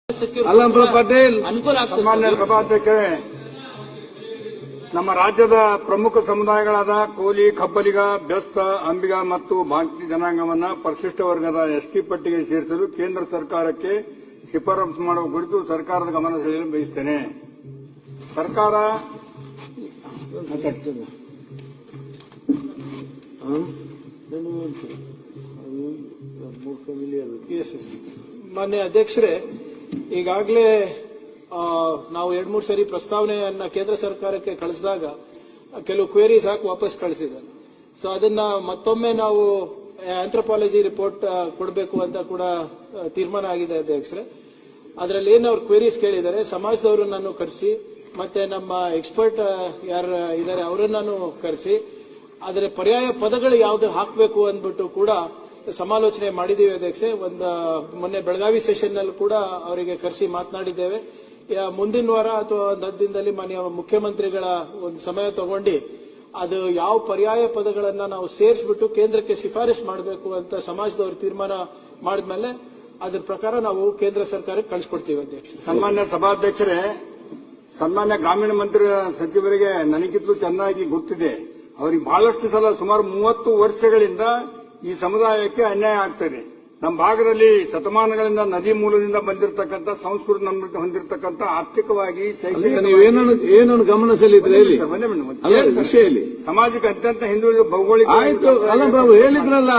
ಅಲ್ಲಂಪುರ ಪಾಟೀಲ್ ಅನುಕೂಲ ಆಗ್ತದೆ. ಸಾಮಾನ್ಯ ಸಭಾಧ್ಯಕ್ಷರೇ, ನಮ್ಮ ರಾಜ್ಯದ ಪ್ರಮುಖ ಸಮುದಾಯಗಳಾದ ಕೋಲಿ, ಕಬ್ಬಲಿಗ, ಬೆಸ್ತ, ಅಂಬಿಗ ಮತ್ತು ಬಾಂಕಿ ಜನಾಂಗವನ್ನು ಪರಿಶಿಷ್ಟ ವರ್ಗದ ಎಸ್ಟಿ ಪಟ್ಟಿಗೆ ಸೇರಿಸಲು ಕೇಂದ್ರ ಸರ್ಕಾರಕ್ಕೆ ಶಿಫಾರಸು ಮಾಡುವ ಕುರಿತು ಸರ್ಕಾರದ ಗಮನ ಸೆಳೆಯಲು ಬಯಸುತ್ತೇನೆ. ಸರ್ಕಾರ ಮಾನ್ಯ ಅಧ್ಯಕ್ಷರೇ, ಈಗಾಗಲೇ ನಾವು 2-3 ಸರಿ ಪ್ರಸ್ತಾವನೆಯನ್ನ ಕೇಂದ್ರ ಸರ್ಕಾರಕ್ಕೆ ಕಳಿಸಿದಾಗ ಕೆಲವು ಕ್ವೇರೀಸ್ ಹಾಕಿ ವಾಪಸ್ ಕಳಿಸಿದ್ದಾರೆ. ಸೊ ಅದನ್ನ ಮತ್ತೊಮ್ಮೆ ನಾವು ಆಂಥ್ರೋಪಾಲಜಿ ರಿಪೋರ್ಟ್ ಕೊಡಬೇಕು ಅಂತ ಕೂಡ ತೀರ್ಮಾನ ಆಗಿದೆ ಅಧ್ಯಕ್ಷರೇ. ಅದರಲ್ಲಿ ಏನು ಅವ್ರು ಕ್ವೇರೀಸ್ ಕೇಳಿದ್ದಾರೆ, ಸಮಾಜದವರನ್ನು ಕರೆಸಿ ಮತ್ತೆ ನಮ್ಮ ಎಕ್ಸ್ಪರ್ಟ್ ಯಾರು ಇದ್ದಾರೆ ಅವರನ್ನು ಕರೆಸಿ ಅದರ ಪರ್ಯಾಯ ಪದಗಳು ಯಾವ್ದು ಹಾಕಬೇಕು ಅಂದ್ಬಿಟ್ಟು ಕೂಡ ಸಮಾಲೋಚನೆ ಮಾಡಿದ್ದೀವಿ ಅಧ್ಯಕ್ಷೆ. ಮೊನ್ನೆ ಬೆಳಗಾವಿ ಸೆಷನ್ ನಲ್ಲಿ ಕೂಡ ಅವರಿಗೆ ಕರೆಸಿ ಮಾತನಾಡಿದ್ದೇವೆ. ಮುಂದಿನ ವಾರ ಅಥವಾ ಒಂದು 10 ದಿನದಲ್ಲಿ ಮಾನ್ಯ ಮುಖ್ಯಮಂತ್ರಿಗಳ ಒಂದು ಸಮಯ ತಗೊಂಡು ಅದು ಯಾವ ಪರ್ಯಾಯ ಪದಗಳನ್ನ ನಾವು ಸೇರಿಸ್ಬಿಟ್ಟು ಕೇಂದ್ರಕ್ಕೆ ಶಿಫಾರಸು ಮಾಡಬೇಕು ಅಂತ ಸಮಾಜದವರು ತೀರ್ಮಾನ ಮಾಡಿದ್ಮೇಲೆ ಅದ್ರ ಪ್ರಕಾರ ನಾವು ಕೇಂದ್ರ ಸರ್ಕಾರಕ್ಕೆ ಕಳಿಸ್ಕೊಡ್ತೀವಿ ಅಧ್ಯಕ್ಷ. ಸನ್ಮಾನ್ಯ ಸಭಾಧ್ಯಕ್ಷರೇ, ಸನ್ಮಾನ್ಯ ಗ್ರಾಮೀಣ ಮಂತ್ರಿ ಸಚಿವರಿಗೆ ನನಗಿಂತಲೂ ಚೆನ್ನಾಗಿ ಗೊತ್ತಿದೆ. ಅವರಿಗೆ ಬಹಳಷ್ಟು ಸಲ ಸುಮಾರು 30 ವರ್ಷಗಳಿಂದ ಈ ಸಮುದಾಯಕ್ಕೆ ಅನ್ಯಾಯ ಆಗ್ತದೆ. ನಮ್ಮ ಭಾಗದಲ್ಲಿ ಶತಮಾನಗಳಿಂದ ನದಿ ಮೂಲದಿಂದ ಬಂದಿರತಕ್ಕಂಥ ಸಂಸ್ಕೃತಿ ಹೊಂದಿರತಕ್ಕಂಥ ಆರ್ಥಿಕವಾಗಿ ಏನನ್ನು ಗಮನ ಸೆಳೆಯಿದ್ರೆ ಹೇಳಿ ವಿಷಯ ಸಮಾಜಕ್ಕೆ ಅತ್ಯಂತ ಹಿಂದುಳಿದ ಭೌಗೋಳಿಕ ಆಯ್ತು ಅಲ್ಲ ಹೇಳಿದ್ರಲ್ಲ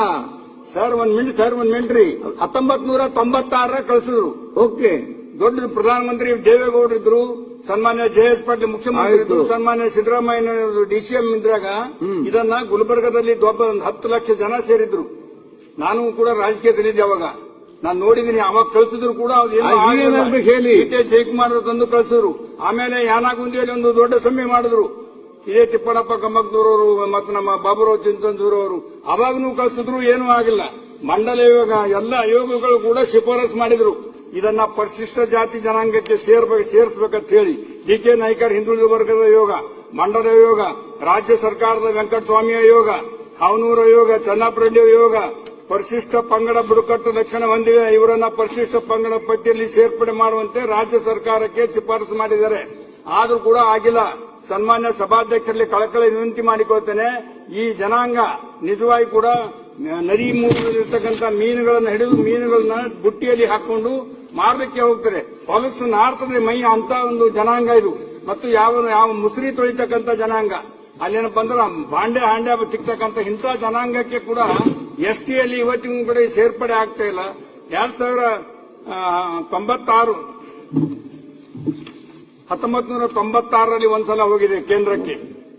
ಸರ್. ಒಂದ್ ಮಿನಿಟ್ ರೀ. 1996 ಕಳಿಸಿದ್ರು. ಓಕೆ. ದೊಡ್ಡ ಪ್ರಧಾನಮಂತ್ರಿ ದೇವೇಗೌಡರು ಇದ್ರು, ಸನ್ಮಾನ್ಯ ಜೆ.ಎಸ್. ಪಾಟೀಲ್ ಮುಖ್ಯಮಂತ್ರಿ ಇದ್ರು, ಸನ್ಮಾನ್ಯ ಸಿದ್ದರಾಮಯ್ಯ ಡಿಸಿಎಂ ಇದ್ರಾಗ ಇದನ್ನ ಗುಲ್ಬರ್ಗದಲ್ಲಿ 10 ಲಕ್ಷ ಜನ ಸೇರಿದ್ರು. ನಾನು ಕೂಡ ರಾಜಕೀಯದಲ್ಲಿದ್ದೆ ಅವಾಗ. ನಾನು ನೋಡಿದೀನಿ. ಅವಾಗ ಕಳಿಸಿದ್ರು ಕೂಡ ಜಯಕುಮಾರ್ ತಂದು ಕಳಿಸಿದ್ರು. ಆಮೇಲೆ ಯಾನಾಗುಂದಿಯಲ್ಲಿ ಒಂದು ದೊಡ್ಡ ಸಭೆ ಮಾಡಿದ್ರು. ಇದೇ ತಿಪ್ಪಣಪ್ಪ ಕಮ್ಮಕ್ನೂರವರು ಮತ್ತು ನಮ್ಮ ಬಾಬುರಾವ್ ಚಿಂತನ್ಸೂರ್ ಅವರು ಅವಾಗೂ ಕಳಿಸಿದ್ರು, ಏನೂ ಆಗಿಲ್ಲ. ಮಂಡಲ ಆಯೋಗ ಎಲ್ಲ ಆಯೋಗಗಳು ಕೂಡ ಶಿಫಾರಸು ಮಾಡಿದ್ರು. ಇದನ್ನ ಪರಿಶಿಷ್ಟ ಜಾತಿ ಜನಾಂಗಕ್ಕೆ ಸೇರಿಸಬೇಕಂತ ಹೇಳಿ ಡಿ.ಕೆ. ನಾಯ್ಕರ್ ಹಿಂದುಳಿದ ವರ್ಗದ ಆಯೋಗ, ಮಂಡಲ ಆಯೋಗ, ರಾಜ್ಯ ಸರ್ಕಾರದ ವೆಂಕಟಸ್ವಾಮಿ ಆಯೋಗ, ಹಾವನೂರು ಆಯೋಗ, ಚನ್ನಾಪರೆಡ್ಡಿ ಆಯೋಗ ಪರಿಶಿಷ್ಟ ಪಂಗಡ ಬುಡಕಟ್ಟು ಲಕ್ಷಣ ಹೊಂದಿವೆ, ಇವರನ್ನ ಪರಿಶಿಷ್ಟ ಪಂಗಡ ಪಟ್ಟಿಯಲ್ಲಿ ಸೇರ್ಪಡೆ ಮಾಡುವಂತೆ ರಾಜ್ಯ ಸರ್ಕಾರಕ್ಕೆ ಶಿಫಾರಸು ಮಾಡಿದ್ದಾರೆ. ಆದ್ರೂ ಕೂಡ ಆಗಿಲ್ಲ. ಸನ್ಮಾನ್ಯ ಸಭಾಧ್ಯಕ್ಷರಲ್ಲಿ ಕಳಕಳಿ ವಿನಂತಿ ಮಾಡಿಕೊಳ್ತೇನೆ. ಈ ಜನಾಂಗ ನಿಜವಾಗಿ ಕೂಡ ನದಿ ಮೂಲದಲ್ಲಿರ್ತಕ್ಕಂಥ ಮೀನುಗಳನ್ನು ಹಿಡಿದು ಮೀನುಗಳನ್ನ ಬುಟ್ಟಿಯಲ್ಲಿ ಹಾಕೊಂಡು ಮಾರಲಿಕ್ಕೆ ಹೋಗ್ತಾರೆ. ಹೊಲಸು ನಾರ್ತದೆ ಮೈ ಅಂತ ಒಂದು ಜನಾಂಗ ಇದು. ಮತ್ತು ಯಾವ ಮುಸುರಿ ತೊಳಿತಕ್ಕಂಥ ಜನಾಂಗ. ಅಲ್ಲೇನಪ್ಪ ಅಂದ್ರೆ ಹಾಂಡೆ ತಿಕ್ತಕ್ಕಂಥ ಇಂಥ ಜನಾಂಗಕ್ಕೆ ಕೂಡ ಎಸ್ಟಿಯಲ್ಲಿ ಇವತ್ತಿನ ಕಡೆ ಸೇರ್ಪಡೆ ಆಗ್ತಾ ಇಲ್ಲ. 1996ರಲ್ಲಿ ಒಂದ್ಸಲ ಹೋಗಿದೆ ಕೇಂದ್ರಕ್ಕೆ,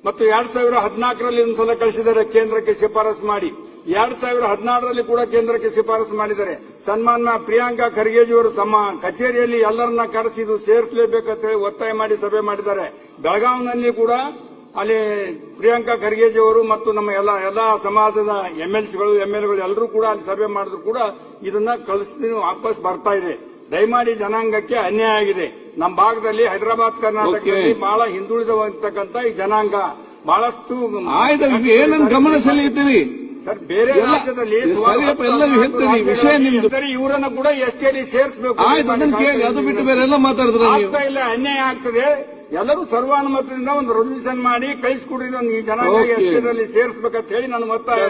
ಮತ್ತು 2014ರಲ್ಲಿ ಒಂದ್ಸಲ ಕಳಿಸಿದ್ದಾರೆ ಕೇಂದ್ರಕ್ಕೆ ಶಿಫಾರಸು ಮಾಡಿ. 2016ರಲ್ಲಿ ಕೂಡ ಕೇಂದ್ರಕ್ಕೆ ಶಿಫಾರಸು ಮಾಡಿದ್ದಾರೆ. ಸನ್ಮಾನ್ಯ ಪ್ರಿಯಾಂಕಾ ಖರ್ಗೆಜಿಯವರು ತಮ್ಮ ಕಚೇರಿಯಲ್ಲಿ ಎಲ್ಲರನ್ನ ಕರೆಸಿ ಇದು ಸೇರಿಸಲೇಬೇಕಂತ ಹೇಳಿ ಒತ್ತಾಯ ಮಾಡಿ ಸಭೆ ಮಾಡಿದ್ದಾರೆ. ಬೆಳಗಾವಿನಲ್ಲಿ ಕೂಡ ಅಲ್ಲಿ ಪ್ರಿಯಾಂಕಾ ಖರ್ಗೆಜಿಯವರು ಮತ್ತು ನಮ್ಮ ಎಲ್ಲ ಸಮಾಜದ ಎಂಎಲ್ಸಿಗಳು ಎಂಎಲ್ಎಗಳು ಎಲ್ಲರೂ ಕೂಡ ಅಲ್ಲಿ ಸಭೆ ಮಾಡಿದ್ರು ಕೂಡ ಇದನ್ನ ಕಳಿಸ್ತೀನಿ ವಾಪಸ್ ಬರ್ತಾ ಇದೆ. ದಯಮಾಡಿ ಜನಾಂಗಕ್ಕೆ ಅನ್ಯಾಯ ಆಗಿದೆ. ನಮ್ಮ ಭಾಗದಲ್ಲಿ ಹೈದರಾಬಾದ್ ಕರ್ನಾಟಕದಲ್ಲಿ ಬಹಳ ಹಿಂದುಳಿದಿರ್ತಕ್ಕಂಥ ಈ ಜನಾಂಗ ಬಹಳಷ್ಟು ಏನನ್ನು ಗಮನ ಸೆಳೆಯುತ್ತೀರಿ ಸರ್. ಬೇರೆ ರಾಜ್ಯದಲ್ಲಿ ವಿಷಯ ಇವರನ್ನು ಕೂಡ ಎಸ್ಟಿಯಲ್ಲಿ ಸೇರಿಸಬೇಕು. ಅದು ಬಿಟ್ಟು ಬೇರೆ ಎಲ್ಲ ಮಾತಾಡಿದ್ರೆ ಆಗ್ತಾ ಇಲ್ಲ, ಅನ್ಯಾಯ ಆಗ್ತದೆ. ಎಲ್ಲರೂ ಸರ್ವಾನುಮತದಿಂದ ಒಂದು ರೆಸಲ್ಯೂಷನ್ ಮಾಡಿ ಕಳಿಸ್ಕೊಡ್ರಿ, ಈ ಜನಾಂಗ ಎಸ್ಟಿಯಲ್ಲಿ ಸೇರಿಸಬೇಕಂತ ಹೇಳಿ ನಾನು ಒತ್ತಾಯ.